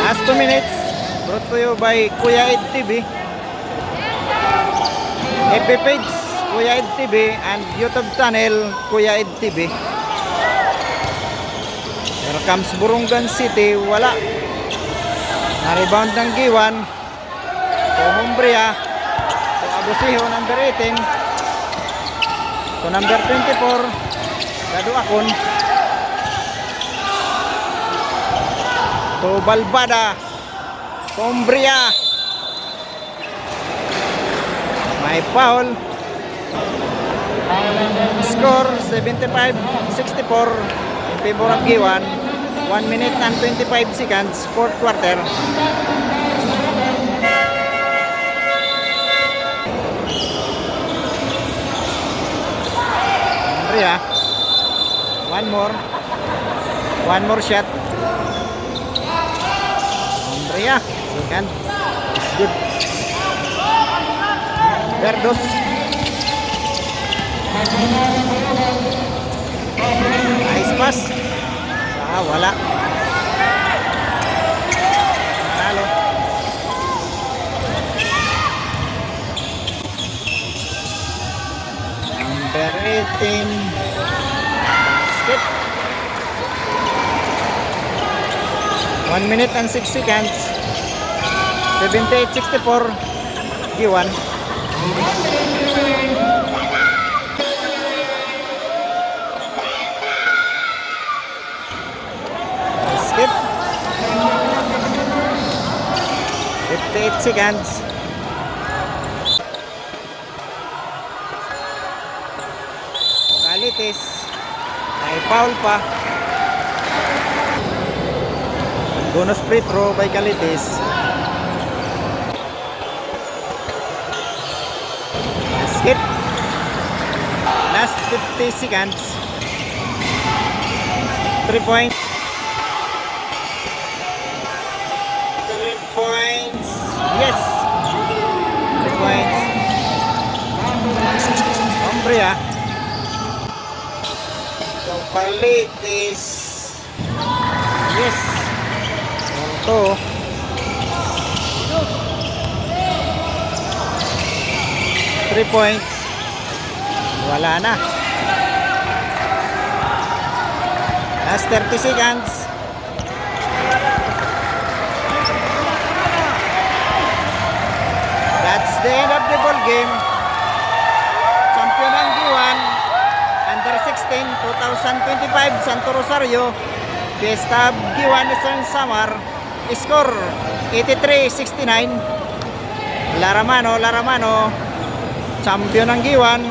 Last 2 minutes, brought to you by Kuya Ed TV, FB page Kuya Ed TV, and YouTube channel Kuya Ed TV. Here comes Burungan City, wala. Na-rebound ng Giwan to Humbria, to Abusiho, number 18, to number 24, Dadu Akon, to Balbada, to Humbria. May foul. Score 75-64 in favor of Giwan. 1 minute and 25 seconds, fourth quarter. Andrea, one more shot. Andrea, second, it's good. Verdos, nice pass. Wala. Manalo. Number 18. Skip. 1 minute and 6 seconds. 78-64. Giwan. Skip. 58 seconds. Kalitis. May foul pa. Bonus free throw by Kalitis. Skip. Last 50 seconds. 3 points. 3 points. Yes. 3 points. Umbria. Kalitis. Yes. Ito. 3 points. Wala na. Last 30 seconds. That's the end of the ball game. Champion ang Giwan. Under 16, 2025, Santo Rosario. Fiesta Giwan Eastern Samar. Score 83-69. Laramano. Champion ang Giwan.